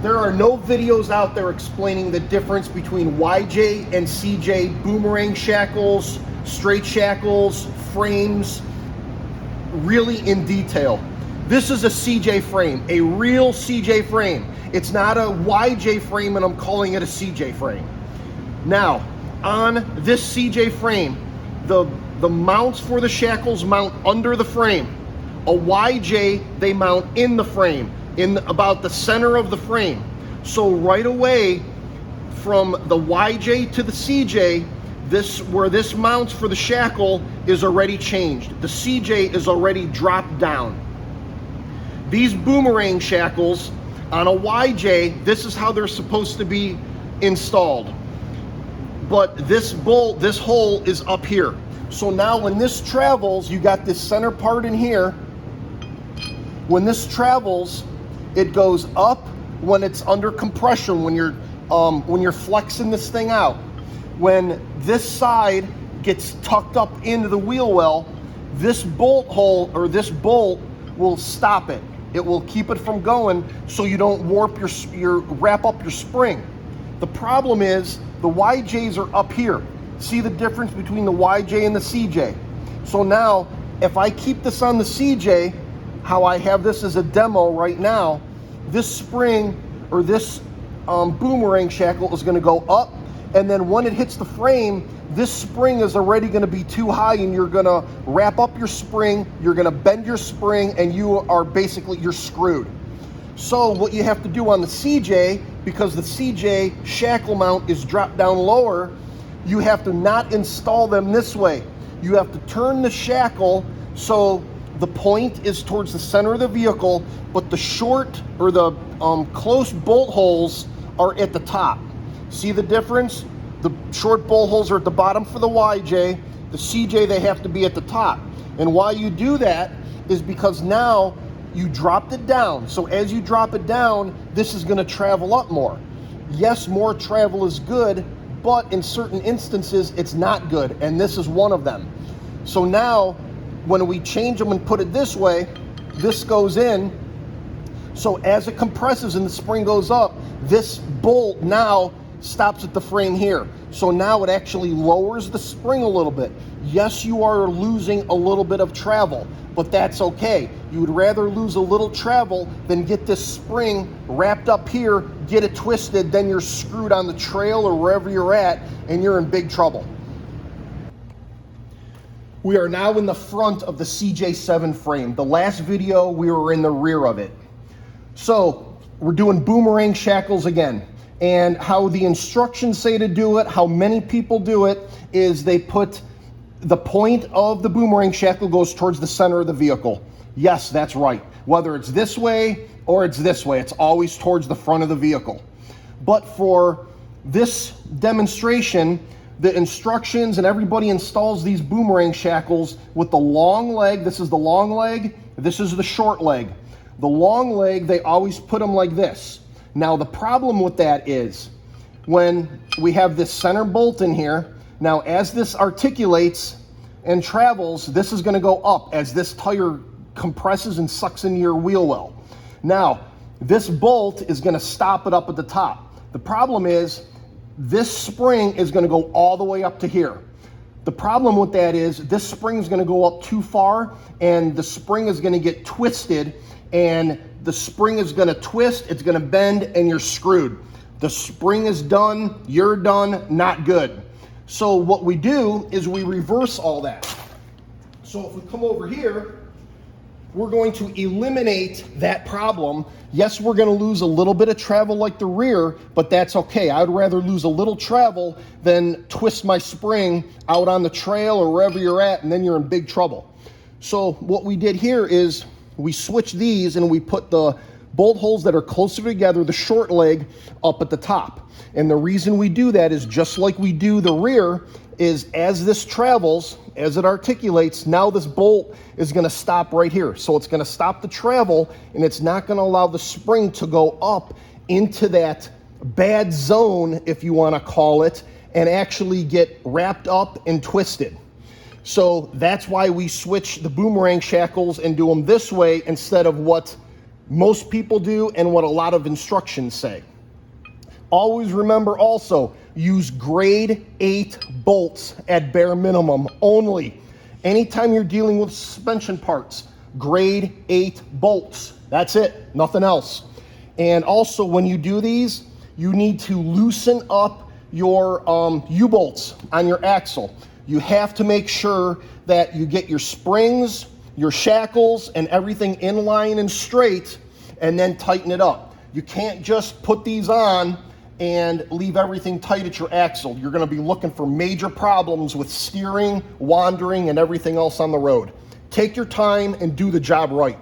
There are no videos out there explaining the difference between YJ and CJ boomerang shackles, straight shackles, frames, really in detail. This is a CJ frame, a real CJ frame. It's not a YJ frame and I'm calling it a CJ frame. Now, on this CJ frame, the mounts for the shackles mount under the frame. A YJ, they mount in the frame, in about the center of the frame. So right away from the YJ to the CJ, where this mounts for the shackle is already changed. The CJ is already dropped down. These boomerang shackles on a YJ, this is how they're supposed to be installed. But this hole is up here. So now when this travels, you got this center part in here. When this travels, it goes up when it's under compression, when you're flexing this thing out. When this side gets tucked up into the wheel well, this bolt hole or this bolt will stop it. It will keep it from going so you don't warp wrap up your spring. The problem is the YJs are up here. See the difference between the YJ and the CJ? So now, if I keep this on the CJ, how I have this as a demo right now, this spring or this boomerang shackle is going to go up, and then when it hits the frame, this spring is already going to be too high, and you're going to wrap up your spring, you're going to bend your spring, and you're screwed. So what you have to do on the CJ, because the CJ shackle mount is dropped down lower, you have to not install them this way. You have to turn the shackle so the point is towards the center of the vehicle, but the short or the close bolt holes are at the top. See the difference? The short bolt holes are at the bottom for the YJ. The CJ, they have to be at the top. And why you do that is because now you dropped it down. So as you drop it down, this is going to travel up more. Yes, more travel is good, but in certain instances, it's not good. And this is one of them. So now, when we change them and put it this way, this goes in. So as it compresses and the spring goes up, this bolt now stops at the frame here. So now it actually lowers the spring a little bit. Yes, you are losing a little bit of travel, but that's okay. You would rather lose a little travel than get this spring wrapped up here, get it twisted, then you're screwed on the trail or wherever you're at, and you're in big trouble. We are now in the front of the cj7 frame. The last video, we were in the rear of it. So we're doing boomerang shackles again. And how the instructions say to do it, how many people do it, is they put the point of the boomerang shackle goes towards the center of the vehicle. Yes, that's right. Whether it's this way or it's this way, it's always towards the front of the vehicle. But for this demonstration, the instructions, and everybody installs these boomerang shackles with the long leg. This is the long leg. This is the short leg. The long leg, they always put them like this. Now, the problem with that is when we have this center bolt in here, now as this articulates and travels, this is going to go up as this tire compresses and sucks into your wheel well. Now, this bolt is going to stop it up at the top. The problem is this spring is going to go all the way up to here. The problem with that is this spring is going to go up too far, and the spring is going to get twisted, and the spring is going to twist, it's going to bend, and you're screwed. The spring is done, you're done, not good. So what we do is we reverse all that. So if we come over here, we're going to eliminate that problem. Yes, we're going to lose a little bit of travel like the rear, but that's okay. I'd rather lose a little travel than twist my spring out on the trail or wherever you're at, and then you're in big trouble. So what we did here is we switched these and we put the bolt holes that are closer together, the short leg, up at the top. And the reason we do that is just like we do the rear, is as this travels, as it articulates, now this bolt is going to stop right here. So it's going to stop the travel, and it's not going to allow the spring to go up into that bad zone, if you want to call it, and actually get wrapped up and twisted. So that's why we switch the boomerang shackles and do them this way instead of what most people do and what a lot of instructions say. Always remember also, use grade 8 bolts at bare minimum only. Anytime you're dealing with suspension parts, grade 8 bolts. That's it, nothing else. And also when you do these, you need to loosen up your U-bolts on your axle. You have to make sure that you get your springs, your shackles, and everything in line and straight, and then tighten it up. You can't just put these on and leave everything tight at your axle. You're going to be looking for major problems with steering, wandering, and everything else on the road. Take your time and do the job right.